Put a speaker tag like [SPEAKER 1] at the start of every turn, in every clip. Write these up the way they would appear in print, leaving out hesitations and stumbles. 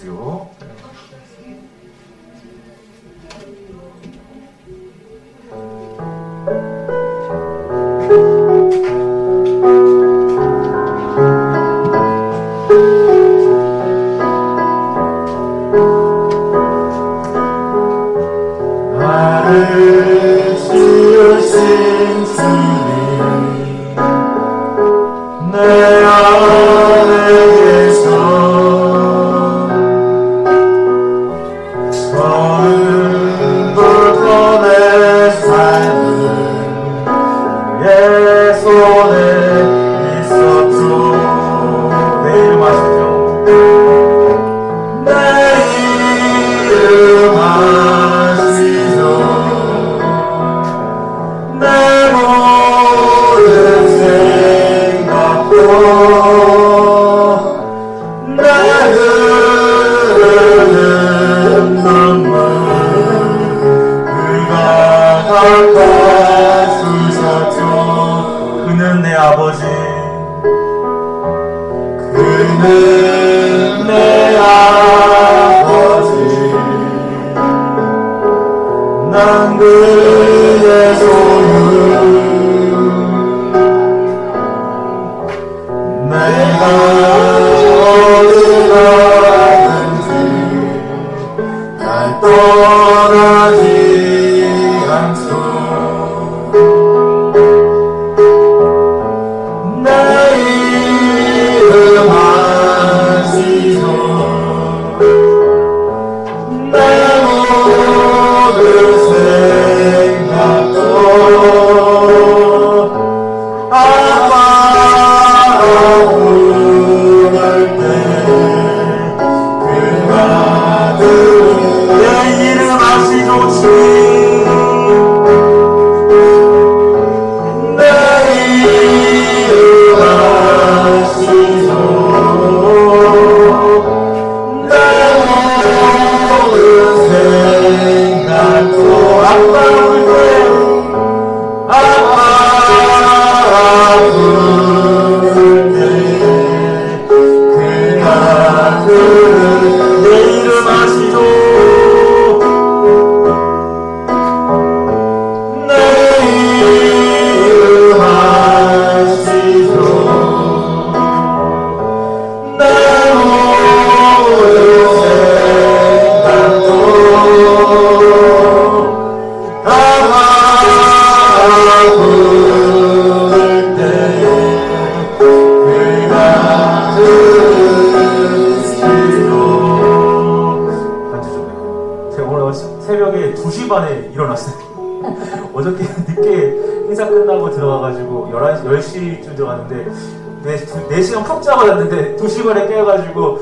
[SPEAKER 1] 주십시오.
[SPEAKER 2] 나를 지으신 주님 내 안에 계셔 처음부터 내 삶은 그의 손에 있었죠. 내 이름 아시죠? 내 이름 아시죠? 내 모든 생각도 내 흐르는 눈물 그가 닦아주셨죠. 그는 내 아버지 그는 내 아버지 난 그의 소유 내가 어디 가든지 날 떠나지 않소. 내 이름 아시죠? 내 모든 생각도 아빠가 부를 때 그가 들은 내 이름 아시죠? 주님 내 이름 아시죠? 내 모든 생각도 아빠 부를 때 아빠 부를 때 그가 들은 내 이름 아시죠? 내 이름 아시죠? 내 모든 생각도 아빠 부를 때 그가 들으시죠.
[SPEAKER 1] 제가 오늘 새벽에 2시 반에 일어났어요. 어저께 늦게 행사 끝나고 들어가가지고 10시쯤 들어갔는데 4시간 푹 자고 잤는데 2시 반에 깨어가지고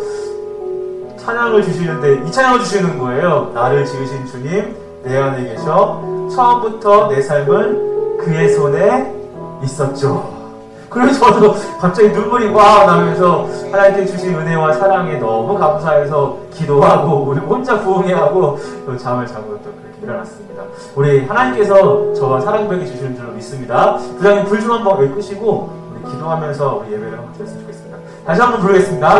[SPEAKER 1] 찬양을 주시는데 이 찬양을 주시는 거예요. 나를 지으신 주님 내 안에 계셔 처음부터 내 삶은 그의 손에 있었죠. 그래서 저도 갑자기 눈물이 와 나면서 하나님께 주신 은혜와 사랑에 너무 감사해서 기도하고 우리 혼자 부흥회하고 또 잠을 자고 또 그렇게 일어났습니다. 우리 하나님께서 저와 사랑백이 주시는 줄 믿습니다. 부장님 불 좀 한번 여기 끄시고 우리 기도하면서 우리 예배를 한번 드렸으면 좋겠습니다. 다시 한번 부르겠습니다.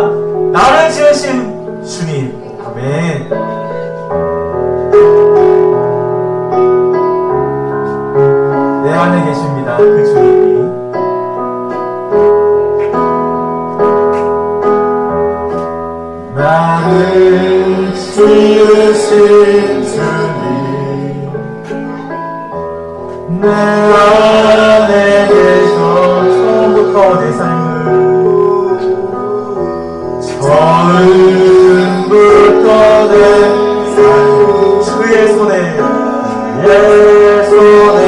[SPEAKER 1] 나를 지으신 주님. 아멘. 내 안에 계십니다. 그 주님이.
[SPEAKER 2] 나를 지으신 주님 내 안에 계셔
[SPEAKER 1] 처음부터 내 삶을
[SPEAKER 2] 처음부터 내 삶을
[SPEAKER 1] 주의 손에
[SPEAKER 2] 내 손에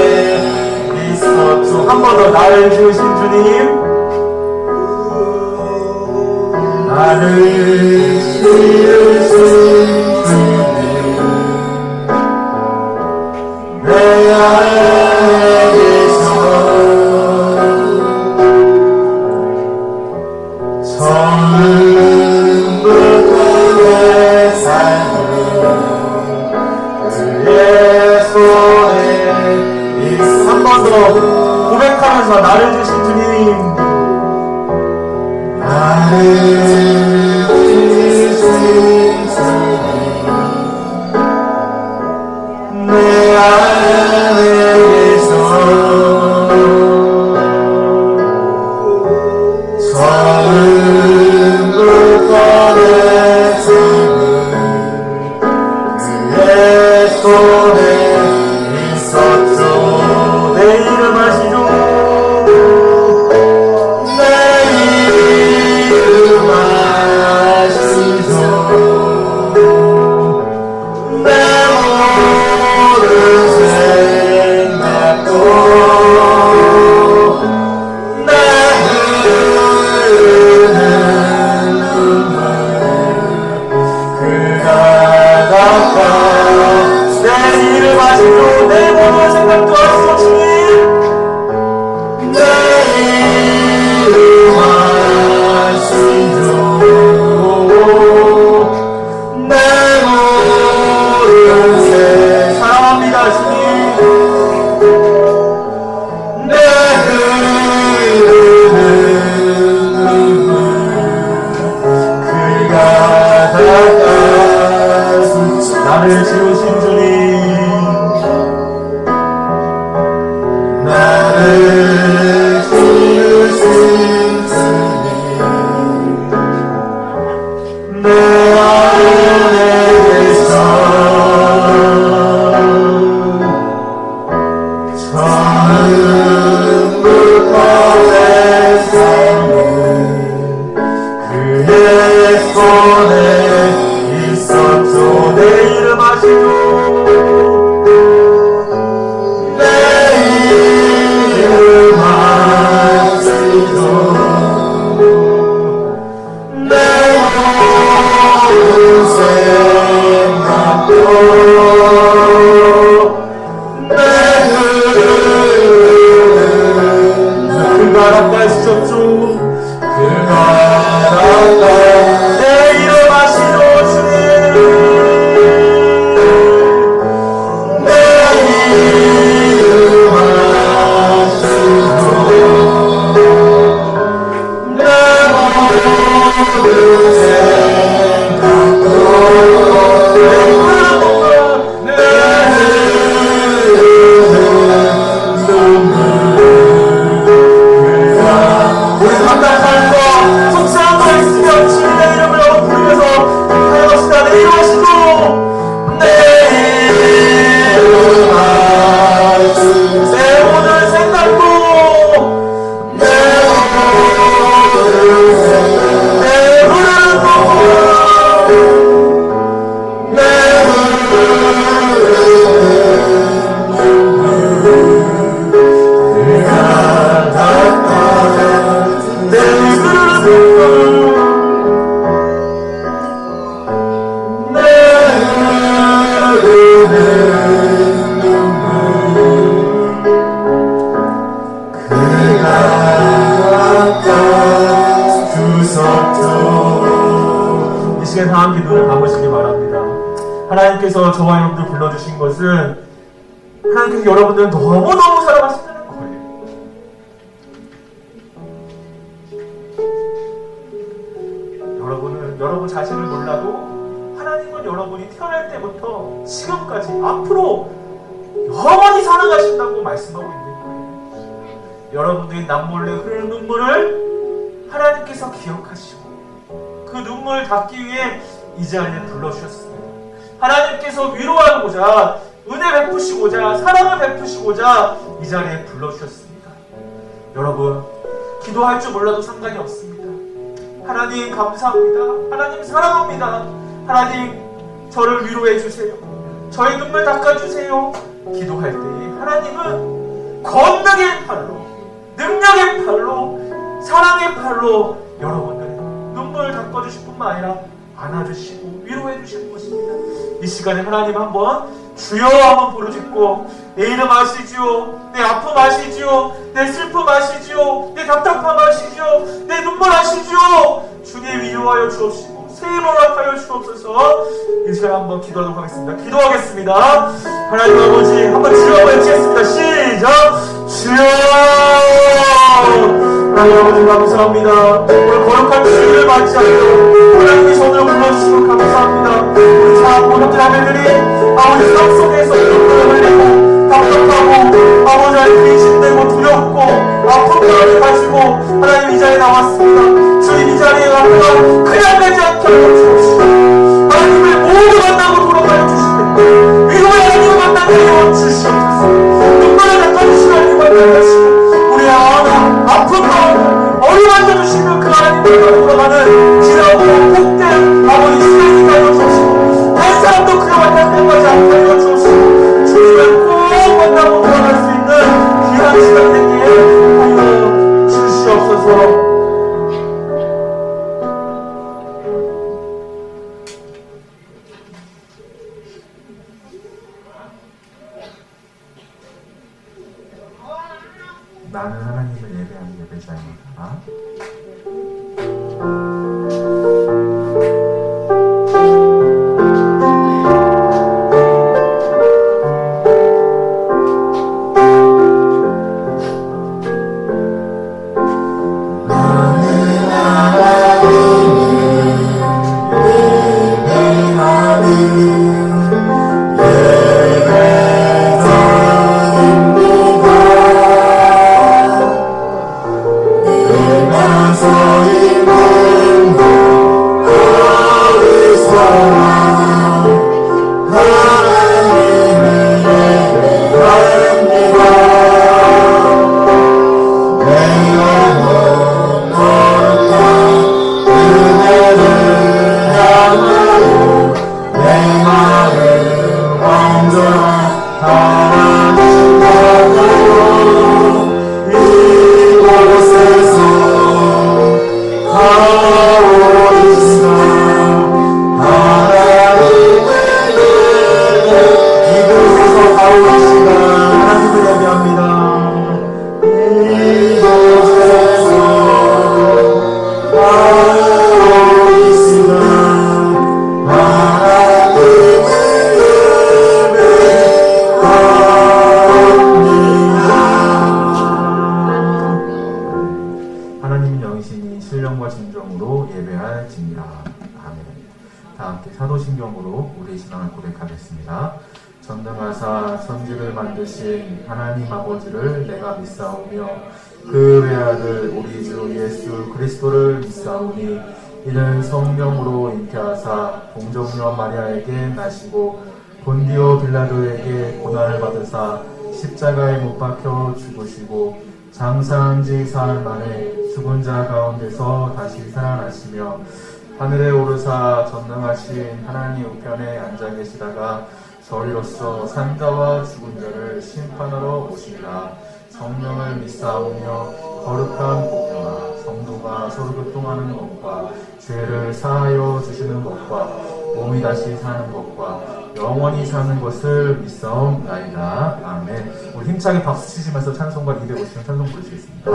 [SPEAKER 2] 있었죠.
[SPEAKER 1] 한 번 더 나를 지으신 주님
[SPEAKER 2] 나를 지으신 주님 내 안에 계셔 처음부터 내 삶을 그의 손에 있어.
[SPEAKER 1] 한 번 더 고백하면서 나를 주신 주님
[SPEAKER 2] 나를 지으신
[SPEAKER 1] 나를 지으신 주님,
[SPEAKER 2] 나를 지으신 주님, 내 안에 계셔 처음부터 내 삶은 그의 손에 있었죠.
[SPEAKER 1] 내 이름 아시죠?
[SPEAKER 2] 내 이름 아시죠. 내 모든 생각도 내 흐름은
[SPEAKER 1] 그가 낚아주셨죠.
[SPEAKER 2] 그가 낚아
[SPEAKER 1] 내 이름 아시죠 주님.
[SPEAKER 2] 내 이름 아시고 내 모든 생각도 내 흐르는 눈물
[SPEAKER 1] 우리 감당하는 거 속상한 거 있으면 주님의 이름을 부르면서 하여시다. 내 이름 아시죠?
[SPEAKER 2] 내 이름 아시고
[SPEAKER 1] 내 모든 생각도
[SPEAKER 2] 내 모든 생각
[SPEAKER 1] 내 흐르는 눈물
[SPEAKER 2] 내 흐르는 그가 닦아낸
[SPEAKER 1] 내 흐르는 눈물
[SPEAKER 2] 내 흐르는 눈물 그가 닦아주셨죠.
[SPEAKER 1] 이 시간 다 함께 눈을 감으시기 바랍니다. 하나님께서 저와 여러분들 불러주신 것은 하나님께서 여러분들을 너무너무 사랑하신다는 거예요. 여러분은 여러분 자신을 몰라도 하나님은 여러분이 태어날 때부터 지금까지 앞으로 영원히 사랑하신다고 말씀하고 있는 거예요. 여러분들이 남몰래 흐르는 눈물을 하나님께서 기억하시고 그 눈물을 닦기 위해 이 자리에 불러주셨습니다. 하나님께서 위로하고자 은혜 베푸시고자 사랑을 베푸시고자 이 자리에 불러주셨습니다. 여러분 기도할 줄 몰라도 상관이 없습니다. 하나님 감사합니다. 하나님 사랑합니다. 하나님 저를 위로해 주세요. 저의 눈물 닦아주세요. 기도할 때에 하나님은 권능의 팔로 능력의 팔로 사랑의 팔로 여러분들의 눈물을 닦아주실 뿐만 아니라 안아주시고 위로해 주시는 것입니다. 이 시간에 하나님 한번 주여 한번 부르짖고 내 이름 아시지요, 내 아픔 아시지요, 내 슬픔 아시지요, 내 답답함 아시지요, 내 눈물 아시지요. 주님 위로하여 주옵시고 새 힘을 허락하여 주옵소서. 이 시간 한번 기도하도록 하겠습니다. 기도하겠습니다. 하나님 아버지 한번 주여 한번 외치겠습니다. 시작. 주여. 하나님 아버지 감사합니다. 오늘 거룩한 주일을 맞이하여 하나님의 손으로 불러주시고 감사합니다. 우리 사랑하는 자매들이 아버지 삶 속에서 눈물을 흘리고 답답하고 아버지 근심되고 두렵고 아픈 마음을 가지고 하나님 이 자리에 나왔습니다. 주님 이 자리에 와서 그냥 가지 않게 하여 주옵시고 하나님을 모두 만나고 돌아가여 주시고 위로의 하나님을 만나게 하여 주시옵소서. 눈물을 닦아주시는 하나님 만나주시고 우리의 아픈 마음 어루만져 주시는 그 하나님을 돌아가는 지나고 복된 아버지 시간이 가여 주옵시고 한 사람도 그가 만나는 것이 않게 하여 주옵시고 주님을 꼭 만나고 돌아갈 수 있는 귀한 시간 되기에 하여 주시옵소서. 나는 하나님을 예배하는 예배자입니다. 함께 사도신경으로 우리의 신앙을 고백하겠습니다. 전능하사 천지를 만드신 하나님 아버지를 내가 믿사오며 그 외아들 우리 주 예수 그리스도를 믿사오니 이는 성령으로 잉태하사 동정녀 마리아에게 나시고 본디오 빌라도에게 고난을 받으사 십자가에 못 박혀 죽으시고 장사한 지 사흘 만에 죽은 자 가운데서 다시 살아나시며 하늘에 오르사 전능하신 하나님 우편에 앉아 계시다가 저리로서 산자와 죽은 자를 심판하러 오시리라. 성령을 믿사오며 거룩한 복음과 성도가 서로 교통하는 것과 죄를 사하여 주시는 것과 몸이 다시 사는 것과 영원히 사는 것을 믿사옵나이다. 아멘. 우리 힘차게 박수 치시면서 찬송가 250편 찬송 부르시겠습니다.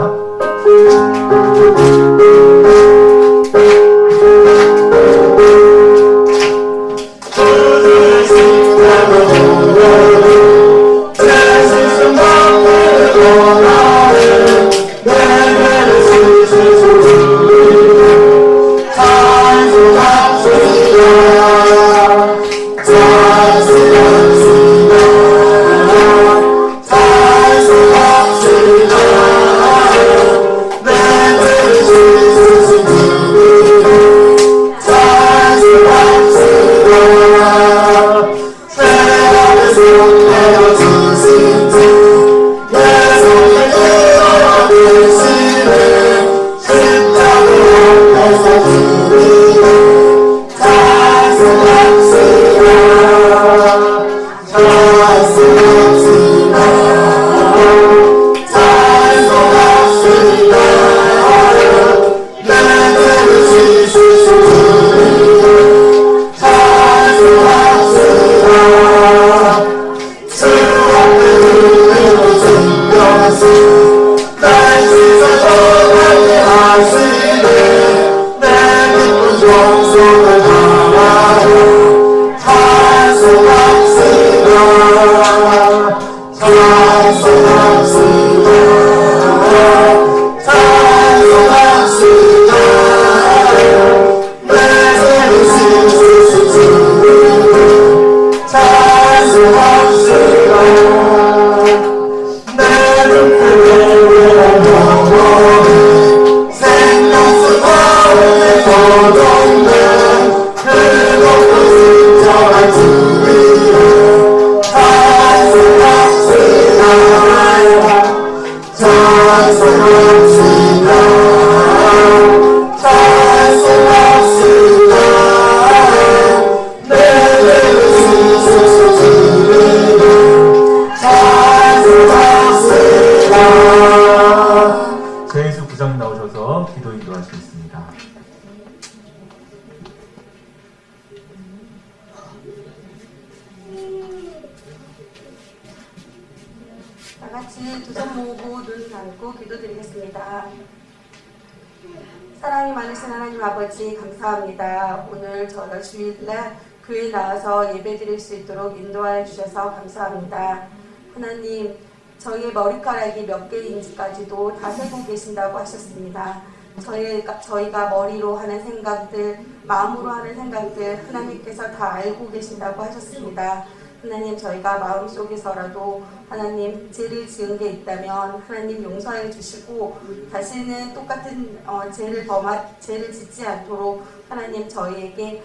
[SPEAKER 1] 제수 부장 나오셔서 기도 인도하시겠습니다.
[SPEAKER 3] 다 같이 두 손 모으고 눈 감고 기도드리겠습니다. 사랑이 많으신 하나님 아버지 감사합니다. 오늘 저녁 주일날 교회 나와서 예배드릴 수 있도록 인도하여 주셔서 감사합니다. 하나님, 저희의 머리카락이 몇 개인지까지도 다 세고 계신다고 하셨습니다. 저희가 머리로 하는 생각들, 마음으로 하는 생각들 하나님께서 다 알고 계신다고 하셨습니다. 하나님, 저희가 마음속에서라도 하나님 죄를 지은 게 있다면 하나님 용서해 주시고 다시는 똑같은 죄를 짓지 않도록 하나님 저희에게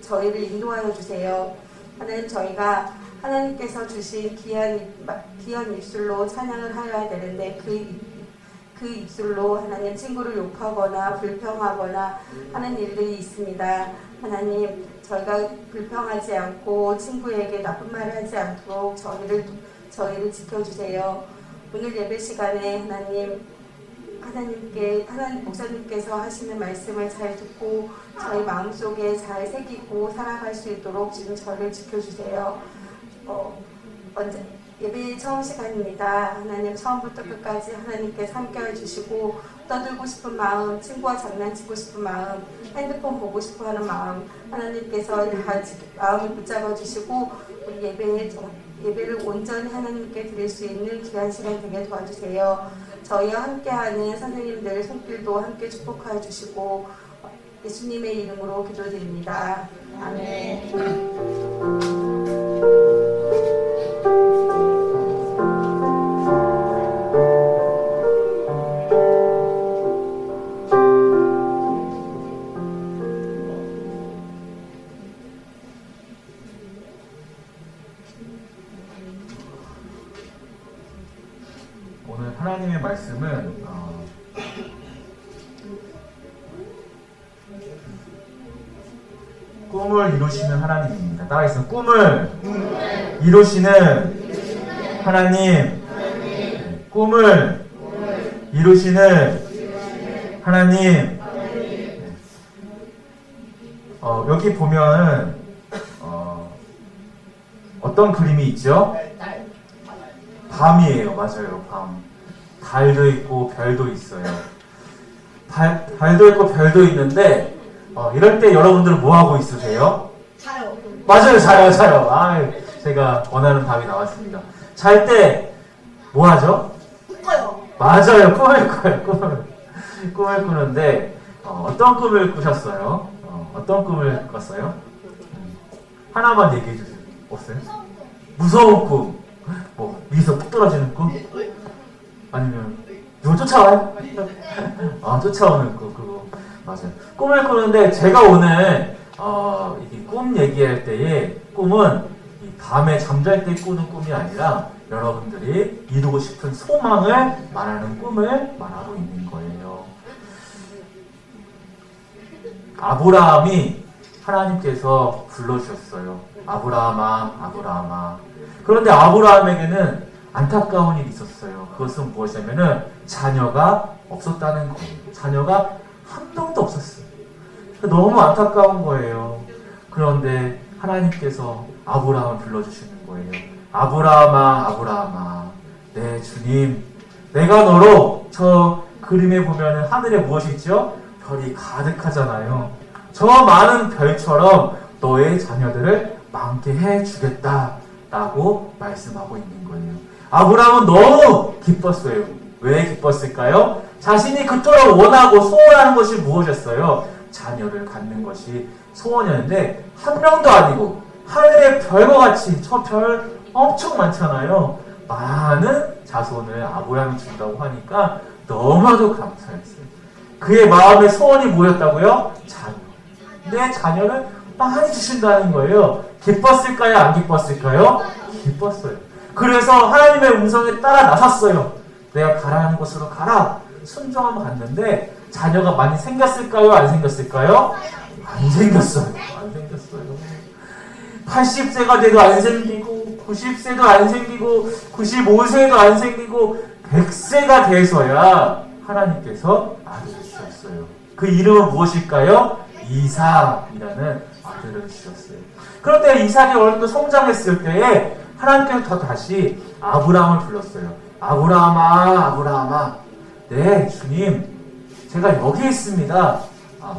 [SPEAKER 3] 저희를 인도하여 주세요. 하나님, 저희가 하나님께서 주신 귀한 입술로 찬양을 하여야 되는데 그 입술로 하나님 친구를 욕하거나 불평하거나 하는 일들이 있습니다. 하나님, 저희가 불평하지 않고 친구에게 나쁜 말을 하지 않도록 저희를 지켜주세요. 오늘 예배 시간에 하나님 목사님께서 하시는 말씀을 잘 듣고 저희 마음속에 잘 새기고 살아갈 수 있도록 지금 저를 지켜주세요. 예배 처음 시간입니다. 하나님, 처음부터 끝까지 하나님께서 함께해 주시고 떠들고 싶은 마음, 친구와 장난치고 싶은 마음, 핸드폰 보고 싶어 하는 마음 하나님께서 다 마음을 붙잡아 주시고 우리 예배를 온전히 하나님께 드릴 수 있는 귀한 시간 되게 도와주세요. 저희와 함께하는 선생님들 손길도 함께 축복하여 주시고 예수님의 이름으로 기도드립니다. 아멘.
[SPEAKER 1] 오늘 하나님의 말씀은 꿈을 이루시는 하나님입니다. 따라해서 꿈을 이루시는 하나님. 네, 꿈을 이루시는 하나님. 네. 여기 보면은 어떤 그림이 있죠? 밤이에요. 맞아요. 밤. 달도 있고 별도 있어요. 달도 있고 별도 있는데 이럴 때 여러분들은 뭐 하고 있으세요?
[SPEAKER 3] 자요.
[SPEAKER 1] 맞아요. 자요. 제가 원하는 답이 나왔습니다. 잘 때 뭐 하죠?
[SPEAKER 3] 커요.
[SPEAKER 1] 맞아요. 꿈을 꿔요. 꿈을 꾸는데 어떤 꿈을 꾸셨어요? 어떤 꿈을 꿨어요? 하나만 얘기해 주세요. 없어요? 무서운 꿈. 뭐 위에서 뚝 떨어지는 꿈? 아니면 누구 쫓아와요? 쫓아오는 꿈. 그거 맞아요. 꿈을 꾸는데 제가 오늘 이 꿈 얘기할 때의 꿈은 이 밤에 잠잘 때 꾸는 꿈이 아니라 여러분들이 이루고 싶은 소망을 말하는 꿈을 말하고 있는 거예요. 아브라함이 하나님께서 불러주셨어요. 아브라함아. 그런데 아브라함에게는 안타까운 일이 있었어요. 그것은 무엇이냐면은 자녀가 없었다는 거예요. 자녀가 한 명도 없었어요. 너무 안타까운 거예요. 그런데 하나님께서 아브라함을 불러주시는 거예요. 아브라함아. 네, 주님. 내가 너로 저 그림에 보면은 하늘에 무엇이 있죠? 별이 가득하잖아요. 저 많은 별처럼 너의 자녀들을 많게 해주겠다. 라고 말씀하고 있는 거예요. 아브라함은 너무 기뻤어요. 왜 기뻤을까요? 자신이 그토록 원하고 소원하는 것이 무엇이었어요? 자녀를 갖는 것이 소원이었는데 한 명도 아니고 하늘의 별과 같이 저 별 엄청 많잖아요. 많은 자손을 아브라함이 준다고 하니까 너무나도 감사했어요. 그의 마음의 소원이 뭐였다고요? 자녀. 내 자녀를 많이 주신다는 거예요. 기뻤을까요? 안 기뻤을까요? 기뻤어요. 그래서 하나님의 음성에 따라 나섰어요. 내가 가라는 곳으로 가라. 순종하면 갔는데 자녀가 많이 생겼을까요? 안 생겼을까요? 안 생겼어요. 80세가 돼도 안 생기고 90세도 안 생기고 95세도 안 생기고 100세가 돼서야 하나님께서 아들을 주셨어요. 그 이름은 무엇일까요? 이삭이라는 아들을 주셨어요. 그런데 이삭이 어느 정도 성장했을 때에 하나님께서 더 다시 아브라함을 불렀어요. 아브라함아. 네, 주님. 제가 여기 있습니다.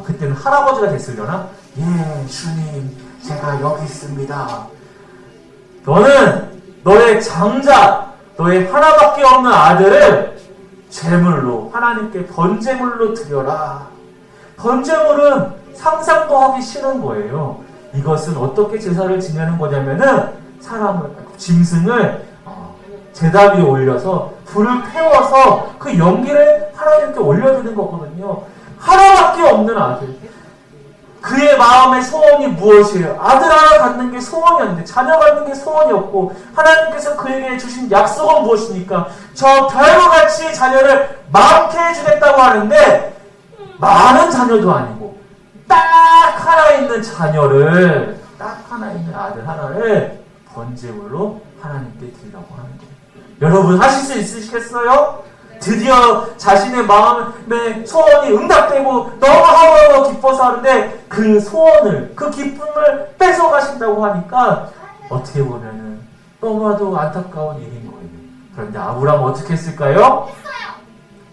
[SPEAKER 1] 그때는 할아버지가 됐으려나? 예, 주님. 제가 여기 있습니다. 너는 너의 장자, 너의 하나밖에 없는 아들을 제물로, 하나님께 번제물로 드려라. 번제물은 상상도 하기 싫은 거예요. 이것은 어떻게 제사를 지내는 거냐면은 짐승을 제단 위에 올려서 불을 태워서 그 연기를 하나님께 올려드리는 거거든요. 하나밖에 없는 아들. 그의 마음의 소원이 무엇이에요? 아들 하나 갖는 게 소원이었는데 자녀 갖는 게 소원이었고 하나님께서 그에게 주신 약속은 무엇입니까? 저 별과 같이 자녀를 많게 해주겠다고 하는데 많은 자녀도 아니고 딱 하나 있는 자녀를 딱 하나 있는 아들 하나를 번제물로 하나님께 드리라고 하는 거예요. 여러분 하실 수 있으시겠어요? 드디어 자신의 마음의 소원이 응답되고 너무 기뻐서 하는데 그 소원을, 그 기쁨을 뺏어가신다고 하니까 어떻게 보면은 너무나도 안타까운 일인 거예요. 그런데 아브라함은 어떻게 했을까요?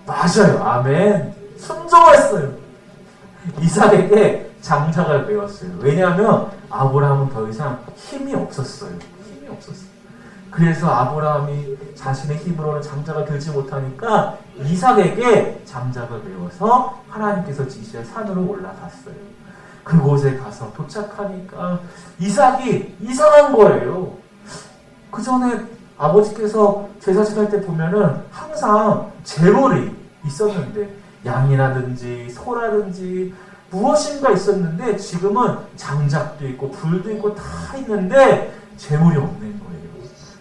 [SPEAKER 1] 맞아요. 아멘. 순종했어요. 이삭에게 장작을 메웠어요. 왜냐하면 아브라함은 더 이상 힘이 없었어요. 그래서 아브라함이 자신의 힘으로는 장작을 들지 못하니까 이삭에게 장작을 메워서 하나님께서 지시한 산으로 올라갔어요. 그곳에 가서 도착하니까 이삭이 이상한 거예요. 그 전에 아버지께서 제사 지낼 때 보면은 항상 제물이 있었는데 양이라든지 소라든지 무엇인가 있었는데 지금은 장작도 있고 불도 있고 다 있는데 제물이 없는 거예요.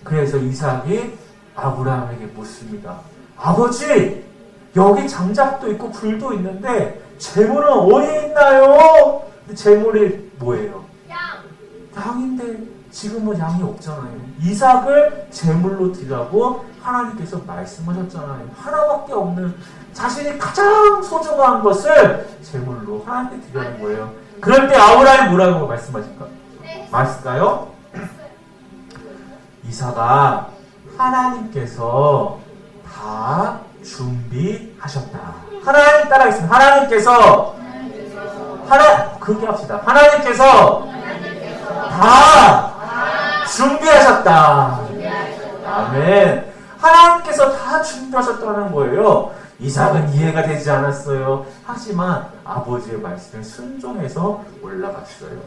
[SPEAKER 1] 그래서 이삭이 아브라함에게 묻습니다. 아버지, 여기 장작도 있고 불도 있는데 제물은 어디 있나요? 근데 제물이 뭐예요? 양인데 지금은 양이 없잖아요. 이삭을 제물로 드리라고 하나님께서 말씀하셨잖아요. 하나밖에 없는 자신이 가장 소중한 것을 제물로 하나님께 드리는 거예요. 그럴 때 아브라함이 뭐라고 말씀하실까? 맞을까요? 이삭아, 하나님께서 다 준비하셨다. 하나님 따라하겠습니다. 하나님께서 그렇게 합시다. 하나님께서 다 준비하셨다. 아멘. 하나님께서 다 준비하셨다는 거예요. 이삭은 이해가 되지 않았어요. 하지만 아버지의 말씀에 순종해서 올라갔어요.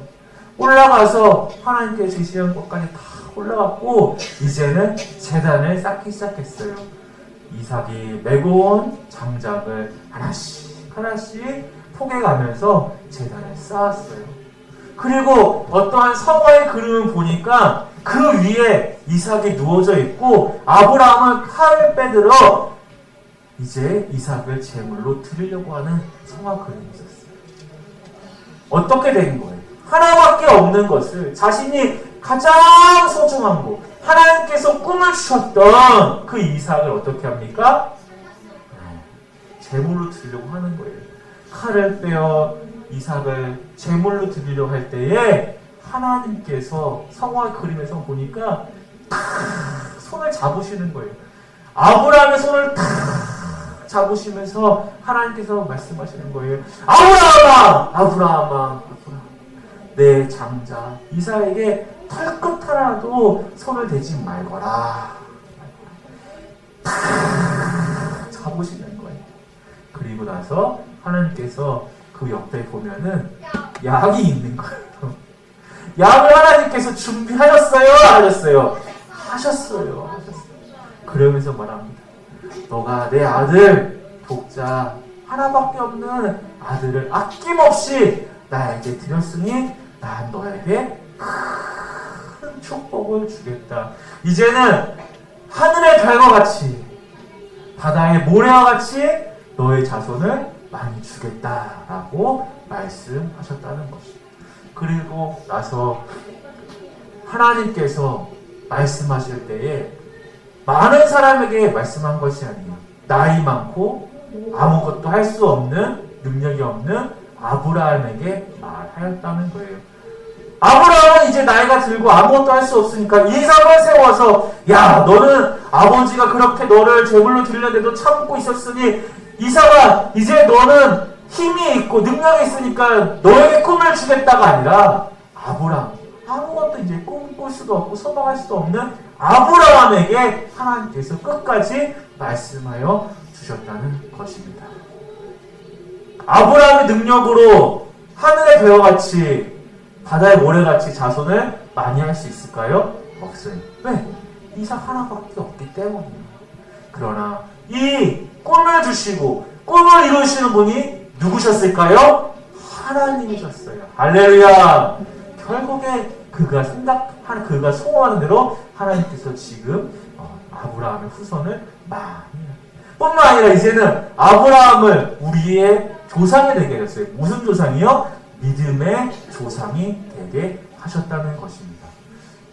[SPEAKER 1] 올라가서 하나님께 제시한 것까지 다 올라갔고 이제는 제단을 쌓기 시작했어요. 이삭이 메고 온 장작을 하나씩 포개가면서 제단을 쌓았어요. 그리고 어떠한 성화의 그림을 보니까 그 위에 이삭이 누워져 있고 아브라함은 칼을 빼들어 이제 이삭을 제물로 드리려고 하는 성화 그림이 있었어요. 어떻게 된 거예요? 하나밖에 없는 것을 자신이 가장 소중한 것, 하나님께서 꿈을 주셨던 그 이삭을 어떻게 합니까? 제물로 드리려고 하는 거예요. 칼을 빼어 이삭을 제물로 드리려고 할 때에 하나님께서 성화 그림에서 보니까 손을 잡으시는 거예요. 아브라함의 손을 잡으시면서 하나님께서 말씀하시는 거예요. 아브라함아, 내 장자 이삭에게 털끝 하나도 손을 대지 말거라. 잡으시는 거예요. 그리고 나서 하나님께서 그 옆에 보면은 약이 있는 거예요. 약을 하나님께서 준비하셨어요? 안 하셨어요? 하셨어요. 그러면서 말합니다. 너가 내 아들 독자 하나밖에 없는 아들을 아낌없이 나에게 드렸으니 난 너에게 큰 축복을 주겠다. 이제는 하늘의 별과 같이 바다의 모래와 같이 너의 자손을 많이 주겠다라고 말씀하셨다는 것입니다. 그리고 나서 하나님께서 말씀하실 때에 많은 사람에게 말씀한 것이 아니에요. 나이 많고 아무것도 할 수 없는 능력이 없는 아브라함에게 말하였다는 거예요. 아브라함은 이제 나이가 들고 아무것도 할 수 없으니까 이삭을 세워서 야, 너는 아버지가 그렇게 너를 제물로 드리려는데도 참고 있었으니 이삭아, 이제 너는 힘이 있고 능력이 있으니까 너에게 꿈을 주겠다가 아니라 아브라함, 아무것도 이제 꿈꿀 수도 없고 소망할 수도 없는 아브라함에게 하나님께서 끝까지 말씀하여 주셨다는 것입니다. 아브라함의 능력으로 하늘의 별과 같이 바다의 모래같이 자손을 많이 할 수 있을까요? 없어요. 왜? 이삭 하나밖에 없기 때문이에요. 그러나 이 꿈을 주시고 꿈을 이루시는 분이 누구셨을까요? 하나님이셨어요. 할렐루야. 결국에 그가 소원하는 대로 하나님께서 지금 아브라함의 후손을 많이 뿐만 아니라 이제는 아브라함을 우리의 조상이 되게 하셨어요. 무슨 조상이요? 믿음의 조상이 되게 하셨다는 것입니다.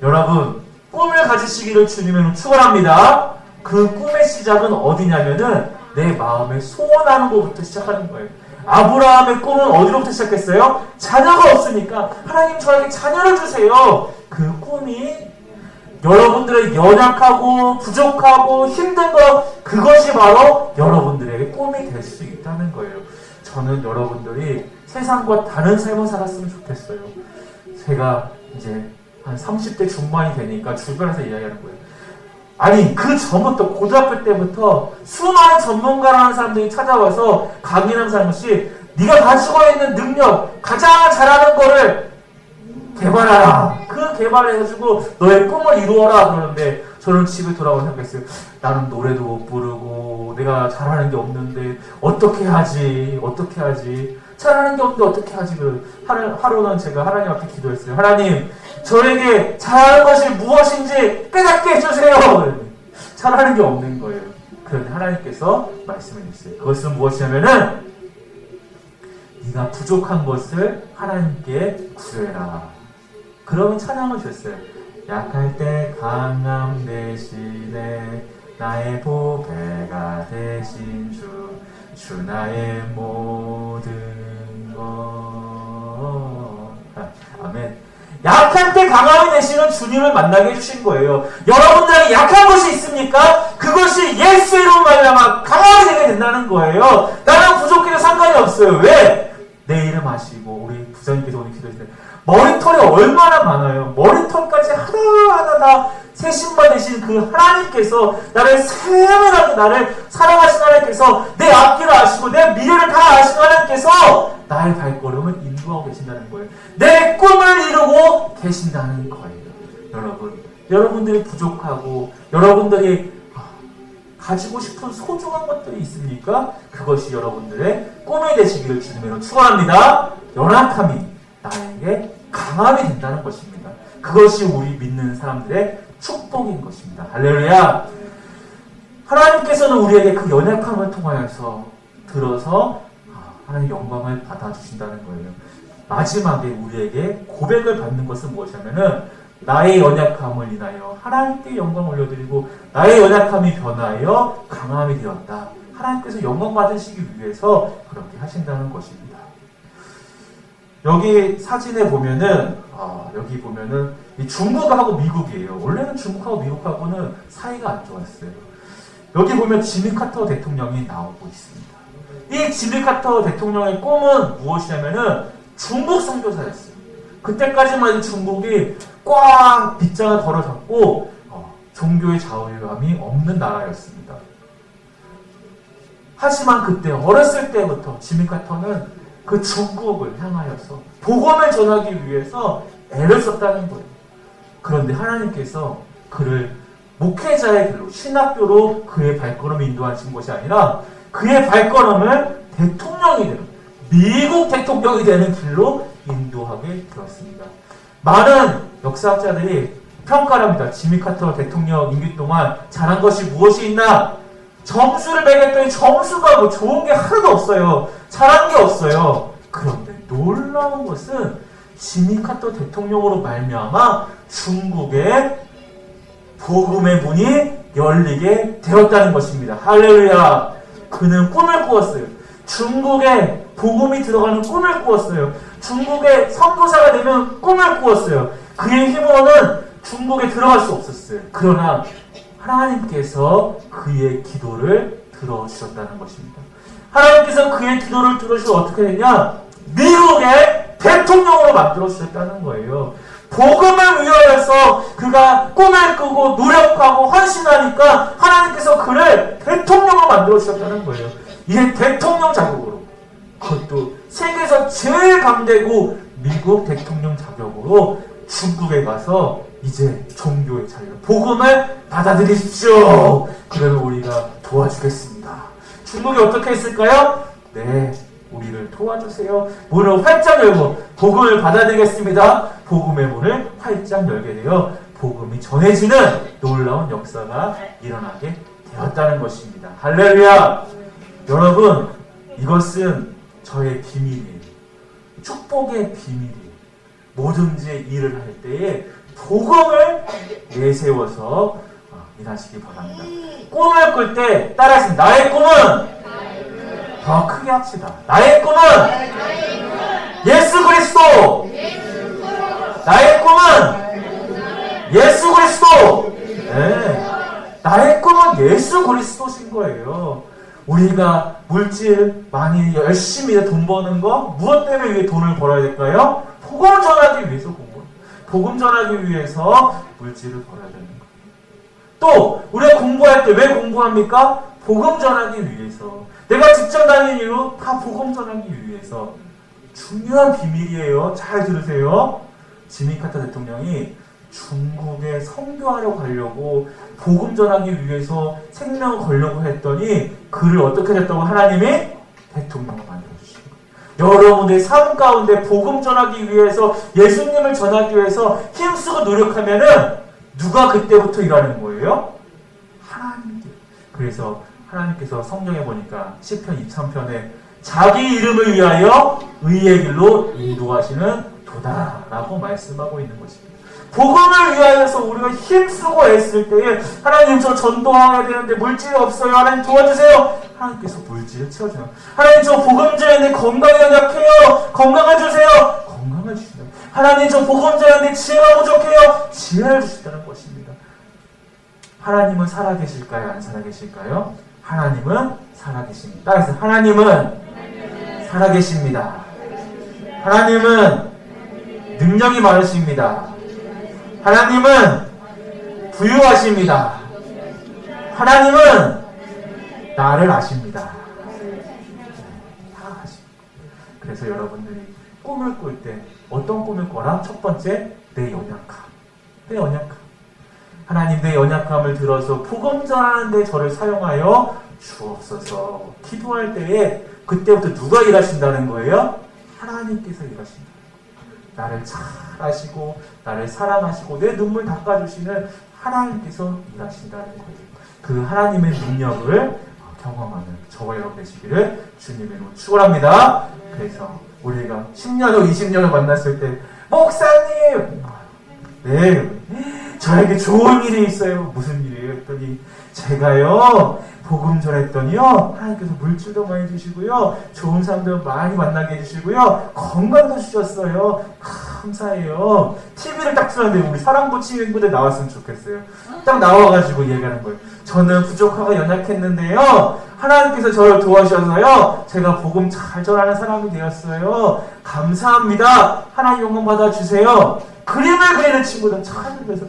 [SPEAKER 1] 여러분, 꿈을 가지시기를 주님으로 축원합니다. 그 꿈의 시작은 어디냐면은 내 마음에 소원하는 것부터 시작하는 거예요. 아브라함의 꿈은 어디로부터 시작했어요? 자녀가 없으니까 하나님 저에게 자녀를 주세요. 그 꿈이 여러분들의 연약하고 부족하고 힘든 것, 그것이 바로 여러분들에게 꿈이 될 수 있다는 거예요. 저는 여러분들이 세상과 다른 삶을 살았으면 좋겠어요. 제가 이제 한 30대 중반이 되니까 주변에서 이야기하는 거예요. 아니 그 전부터 고등학교 때부터 수많은 전문가라는 사람들이 찾아와서 강의하는 것이 네가 가지고 있는 능력 가장 잘하는 거를 개발하라. 그 개발을 해가지고 너의 꿈을 이루어라 그러는데 저는 집에 돌아오면 생각했어요. 나는 노래도 못 부르고 내가 잘하는 게 없는데 어떻게 하지? 어떻게 하지? 잘하는 게 없는데 어떻게 하지? 하루는 제가 하나님 앞에 기도했어요. 하나님 저에게 잘하는 것이 무엇인지 깨닫게 해주세요. 잘하는 게 없는 거예요. 그런데 하나님께서 말씀해 주셨어요. 그것은 무엇이냐면은 네가 부족한 것을 하나님께 구해라. 그러면 찬양을 주셨어요. 약할 때 강함 대신에 나의 보배가 되신 주 나의 모든 것. 아멘. 약할 때 강함이 되시는 주님을 만나게 해주신 거예요. 여러분들에게 약한 것이 있습니까? 그것이 예수의 이름 말미암아 강함이 되게 된다는 거예요. 나는 부족해도 상관이 없어요. 왜? 내 이름 아시고 우리 부장님께서 오늘 기도했을 때 머리털이 얼마나 많아요. 머리털까지 하나하나 다 세심받으신 그 하나님께서 나를 세밀하게 나를 사랑하신 하나님께서 내 앞길을 아시고 내 미래를 다 아시는 하나님께서 나의 발걸음을 인도하고 계신다는 거예요. 내 꿈을 이루고 계신다는 거예요. 여러분들이 부족하고 여러분들이 가지고 싶은 소중한 것들이 있습니까? 그것이 여러분들의 꿈이 되시기를 주님으로 축원합니다. 연약함이 나에게 강함이 된다는 것입니다. 그것이 우리 믿는 사람들의 축복인 것입니다. 할렐루야. 하나님께서는 우리에게 그 연약함을 통하여서 들어서 하나님의 영광을 받아주신다는 거예요. 마지막에 우리에게 고백을 받는 것은 무엇이냐면은 나의 연약함을 인하여 하나님께 영광을 올려드리고 나의 연약함이 변하여 강함이 되었다. 하나님께서 영광 받으시기 위해서 그렇게 하신다는 것입니다. 여기 사진에 보면은 여기 보면은 이 중국하고 미국이에요. 원래는 중국하고 미국하고는 사이가 안 좋았어요. 여기 보면 지미 카터 대통령이 나오고 있습니다. 이 지미 카터 대통령의 꿈은 무엇이냐면은 중국 선교사였어요. 그때까지만 해도 중국이 꽉 빗장을 걸어잡고 종교의 자유함이 없는 나라였습니다. 하지만 그때 어렸을 때부터 지미 카터는 그 중국을 향하여서 복음을 전하기 위해서 애를 썼다는 거예요. 그런데 하나님께서 그를 목회자의 길로 신학교로 그의 발걸음을 인도하신 것이 아니라 그의 발걸음을 대통령이 되는 미국 대통령이 되는 길로 인도하게 되었습니다. 많은 역사학자들이 평가를 합니다. 지미 카터 대통령 임기 동안 잘한 것이 무엇이 있나? 점수를 매겼더니 점수가 뭐 좋은 게 하나도 없어요. 잘한 게 없어요. 그런데 놀라운 것은 지미 카터 대통령으로 말미암아 중국의 복음의 문이 열리게 되었다는 것입니다. 할렐루야. 그는 꿈을 꾸었어요. 중국에 복음이 들어가는 꿈을 꾸었어요. 중국의 선교사가 되면 꿈을 꾸었어요. 그의 힘으로는 중국에 들어갈 수 없었어요. 그러나 하나님께서 그의 기도를 들어주셨다는 것입니다. 하나님께서 그의 기도를 들어주셔서 어떻게 되냐? 미국의 대통령으로 만들어주셨다는 거예요. 복음을 위하여서 그가 꿈을 꾸고 노력하고 헌신하니까 하나님께서 그를 대통령으로 만들어주셨다는 거예요. 이게 대통령 자격으로, 그것도 세계에서 제일 강대국 미국 대통령 자격으로 중국에 가서 이제 종교의 자유, 복음을 받아들이십시오. 그러면 우리가 도와주겠습니다. 중국이 어떻게 했을까요? 네, 우리를 도와주세요. 문을 활짝 열고 복음을 받아들이겠습니다. 복음의 문을 활짝 열게 되어 복음이 전해지는 놀라운 역사가 일어나게 되었다는 것입니다. 할렐루야! 여러분, 이것은 저의 비밀이에요. 축복의 비밀이에요. 뭐든지 일을 할 때에 복음을 내세워서 일하시기 바랍니다. 꿈을 꿀 때 따라하시면 나의 꿈은 더 크게 합시다. 나의 꿈은 예수 그리스도. 나의 꿈은 예수 그리스도. 네. 나의 꿈은 예수 그리스도신 거예요. 우리가 물질 많이 열심히 돈 버는 거 무엇 때문에 위해 돈을 벌어야 될까요? 복음 전하기 위해서 복음 전하기 위해서 물질을 벌어야 되는 거예요. 또 우리가 공부할 때 왜 공부합니까? 복음 전하기 위해서. 내가 직장 다니는 이유 다 복음 전하기 위해서. 중요한 비밀이에요. 잘 들으세요. 지미 카터 대통령이 중국에 선교하러 가려고 복음 전하기 위해서 생명을 걸려고 했더니 그를 어떻게 됐다고 하나님이 대통령을 만들어주신 거예요. 여러분들의 삶 가운데 복음 전하기 위해서 예수님을 전하기 위해서 힘쓰고 노력하면은 누가 그때부터 일하는 거예요? 하나님께. 그래서 하나님께서 성경에 보니까 시편 2000편에 자기 이름을 위하여 의의 길로 인도하시는 도다라고 말씀하고 있는 것입니다. 복음을 위하여서 우리가 힘쓰고 애쓸 때에 하나님 저 전도해야 되는데 물질이 없어요. 하나님 도와주세요. 하나님께서 물질을 채워줘요. 하나님 저 복음 전하는데 건강이 연약해요. 건강을 주세요. 건강을 주신다. 하나님 저 복음 전하는데 지혜가 부족해요. 지혜를 주신다는 것입니다. 하나님은 살아계실까요? 안 살아계실까요? 하나님은 살아계십니다. 따라서 하나님은 살아계십니다. 하나님은 능력이 많으십니다. 하나님은 부유하십니다. 하나님은 나를 아십니다. 다 아십니다. 그래서 여러분들이 꿈을 꿀 때 어떤 꿈을 꿔라? 첫 번째, 내 연약함. 내 연약함. 하나님 내 연약함을 들어서 복음 전하는데 저를 사용하여 주옵소서. 기도할 때에 그때부터 누가 일하신다는 거예요? 하나님께서 일하신다. 나를 잘 아시고 나를 사랑하시고 내 눈물 닦아주시는 하나님께서 일하신다는 거예요. 그 하나님의 능력을 경험하는 저와 여러분 되시기를 주님의 이름으로 축원합니다. 그래서 우리가 10년 후 20년 후 만났을 때 목사님! 네, 저에게 좋은 일이 있어요. 무슨 일이에요? 했더니 제가요 복음 전했더니요 하나님께서 물질도 많이 주시고요 좋은 사람들 많이 만나게 해주시고요 건강도 주셨어요. 감사해요. TV를 딱 틀었는데 우리 사랑부 친구들 나왔으면 좋겠어요. 딱 나와가지고 얘기하는 거예요. 저는 부족하고 연약했는데요 하나님께서 저를 도와주셔서요 제가 복음 잘 전하는 사람이 되었어요. 감사합니다. 하나님 영광 받아주세요. 그림을 그리는 친구들 찾으면서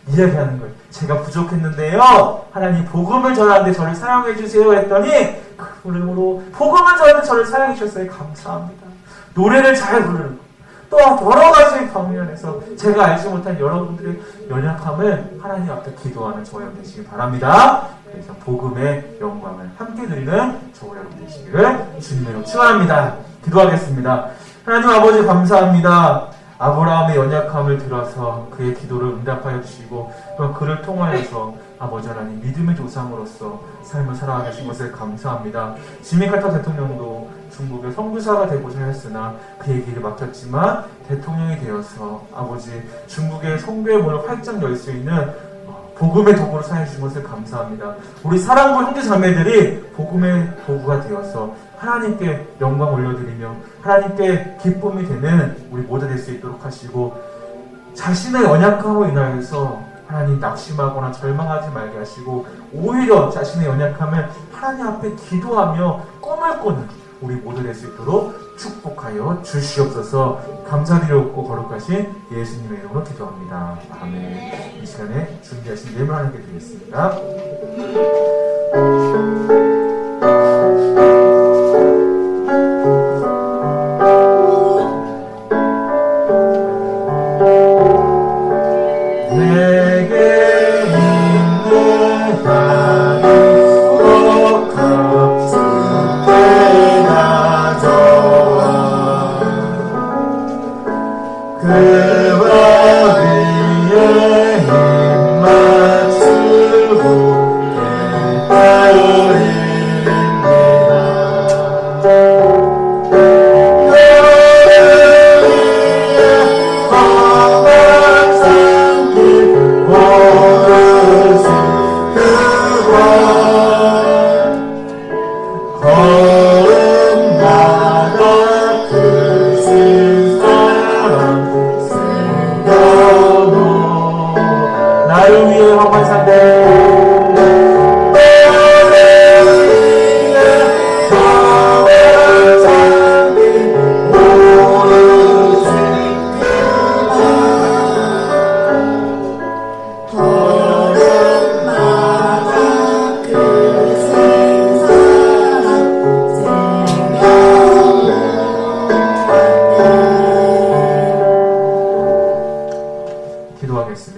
[SPEAKER 1] 이야기하는 거예요. 제가 부족했는데요 하나님 복음을 전하는데 저를 사랑해 주세요 했더니 그 이름으로 복음을 전하는데 저를 사랑해 주셨어요. 감사합니다. 노래를 잘 부르는 거예요. 또 여러 가지 방면에서 제가 알지 못한 여러분들의 연약함을 하나님 앞에 기도하는 저와 여러분 되시기 바랍니다. 그래서 복음의 영광을 함께 드리는 저와 여러분 되시기를 주님으로 축원합니다. 기도하겠습니다. 하나님 아버지 감사합니다. 아브라함의 연약함을 들어서 그의 기도를 응답하여 주시고 또 그를 통하여서 아버지 하나님 믿음의 조상으로서 삶을 살아가게 하신 것을 감사합니다. 지미 카터 대통령도 중국의 선교사가 되고자 했으나 그의 길을 막혔지만 대통령이 되어서 아버지 중국의 선교의 문을 활짝 열 수 있는 복음의 도구로 사용해 주신 것을 감사합니다. 우리 사랑부 형제 자매들이 복음의 도구가 되어서 하나님께 영광 올려드리며 하나님께 기쁨이 되는 우리 모두 될 수 있도록 하시고 자신의 연약함으로 인하여서 하나님 낙심하거나 절망하지 말게 하시고 오히려 자신의 연약함을 하나님 앞에 기도하며 꿈을 꾸는 우리 모두 될 수 있도록 축복하여 주시옵소서. 감사드렸고 거룩하신 예수님의 이름으로 기도합니다. 아멘. 이 시간에 준비하신 예물 하나님께 드리겠습니다. 나를 위해 헌신한데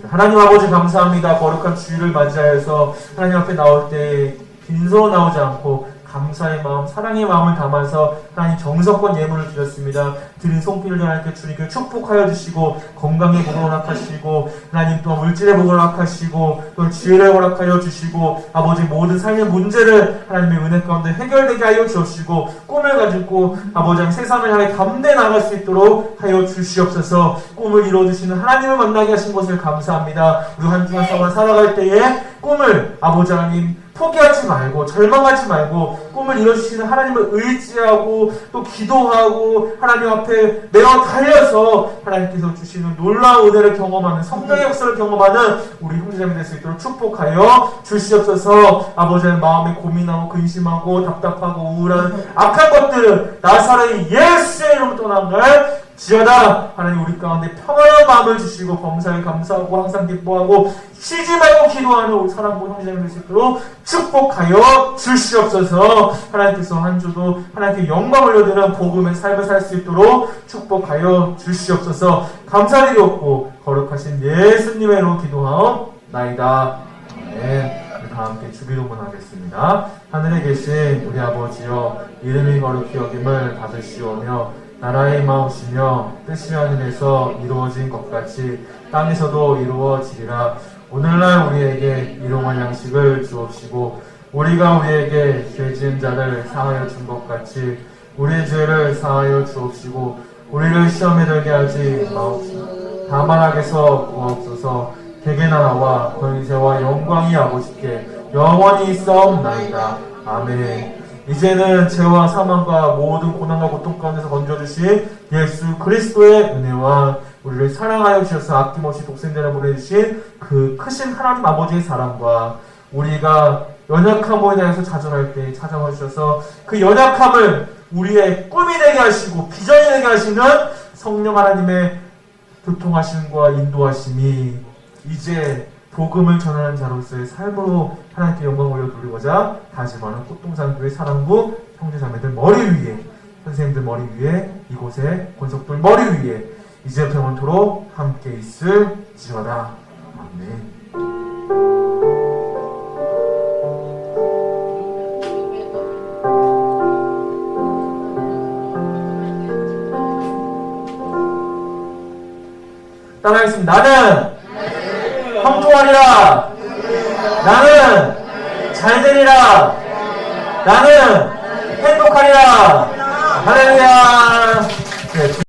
[SPEAKER 1] 하나님 아버지 감사합니다. 거룩한 주일을 맞이하여서 하나님 앞에 나올 때 빈손 나오지 않고 감사의 마음, 사랑의 마음을 담아서 하나님 정성껏 예물을 드렸습니다. 드린 손길을 하나님께 주님께 축복하여 주시고 건강의 복을 허락하시고 하나님 또 물질의 복을 허락하시고 또 지혜를 허락하여 주시고 아버지 모든 삶의 문제를 하나님의 은혜 가운데 해결되게 하여 주시고 꿈을 가지고 아버지 세상을 향해 감대 나갈 수 있도록 하여 주시옵소서. 꿈을 이루어주시는 하나님을 만나게 하신 것을 감사합니다. 우리 한 주간 동안 살아갈 때에 꿈을 아버지 하나님 포기하지 말고 절망하지 말고 꿈을 이뤄주시는 하나님을 의지하고 또 기도하고 하나님 앞에 내어 달려서 하나님께서 주시는 놀라운 은혜를 경험하는 성령의 역사를 경험하는 우리 형제자매 될 수 있도록 축복하여 주시옵소서. 아버지의 마음에 고민하고 근심하고 답답하고 우울한 악한 것들을 나사렛 예수의 이름으로 떠나갈 지어다. 하나님 우리 가운데 평안한 마음을 주시고 범사에 감사하고 항상 기뻐하고 쉬지 말고 기도하는 우리 사랑하는 형제자매 될 수 있도록 축복하여 주시옵소서. 하나님께서 한 주도 하나님께 영광 올려드리는 복음의 삶을 살 수 있도록 축복하여 주시옵소서. 감사드리옵고 거룩하신 예수님의 이름으로 기도하옵나이다. 아멘. 다 함께 주기도문 하겠습니다. 하늘에 계신 우리 아버지여, 이름이 거룩히 여김을 받으시오며 나라의 마음이시며 뜻이 하늘에서 이루어진 것 같이 땅에서도 이루어지리라. 오늘날 우리에게 일용할 양식을 주옵시고 우리가 우리에게 죄 지은 자를 사하여 준 것 같이 우리의 죄를 사하여 주옵시고 우리를 시험에 들게 하지 마옵시고 다만 악에서 구하옵소서. 대개 나라와 권세와 영광이 아버지께 영원히 있사옵나이다. 아멘. 이제는 죄와 사망과 모든 고난과 고통 가운데서 건져주신 예수 그리스도의 은혜와 우리를 사랑하여 주셔서 아낌없이 독생자를 보내주신 그 크신 하나님 아버지의 사랑과 우리가 연약함에 대해서 자전할 때 찾아와 주셔서 그 연약함을 우리의 꿈이 되게 하시고 비전이 되게 하시는 성령 하나님의 교통하심과 인도하심이 이제 복음을 전하는 자로서의 삶으로 하나님께 영광 올려드리고자 다짐하는 꽃동산교회 사랑부 형제자매들 머리 위에, 선생님들 머리 위에, 이곳에 권속들 머리 위에 이제 영원토록 함께 있을지어다. 아멘. 따라하겠습니다. 나는 형통하리라. 나는 잘되리라. 나는 행복하리라. 할렐루야. 네.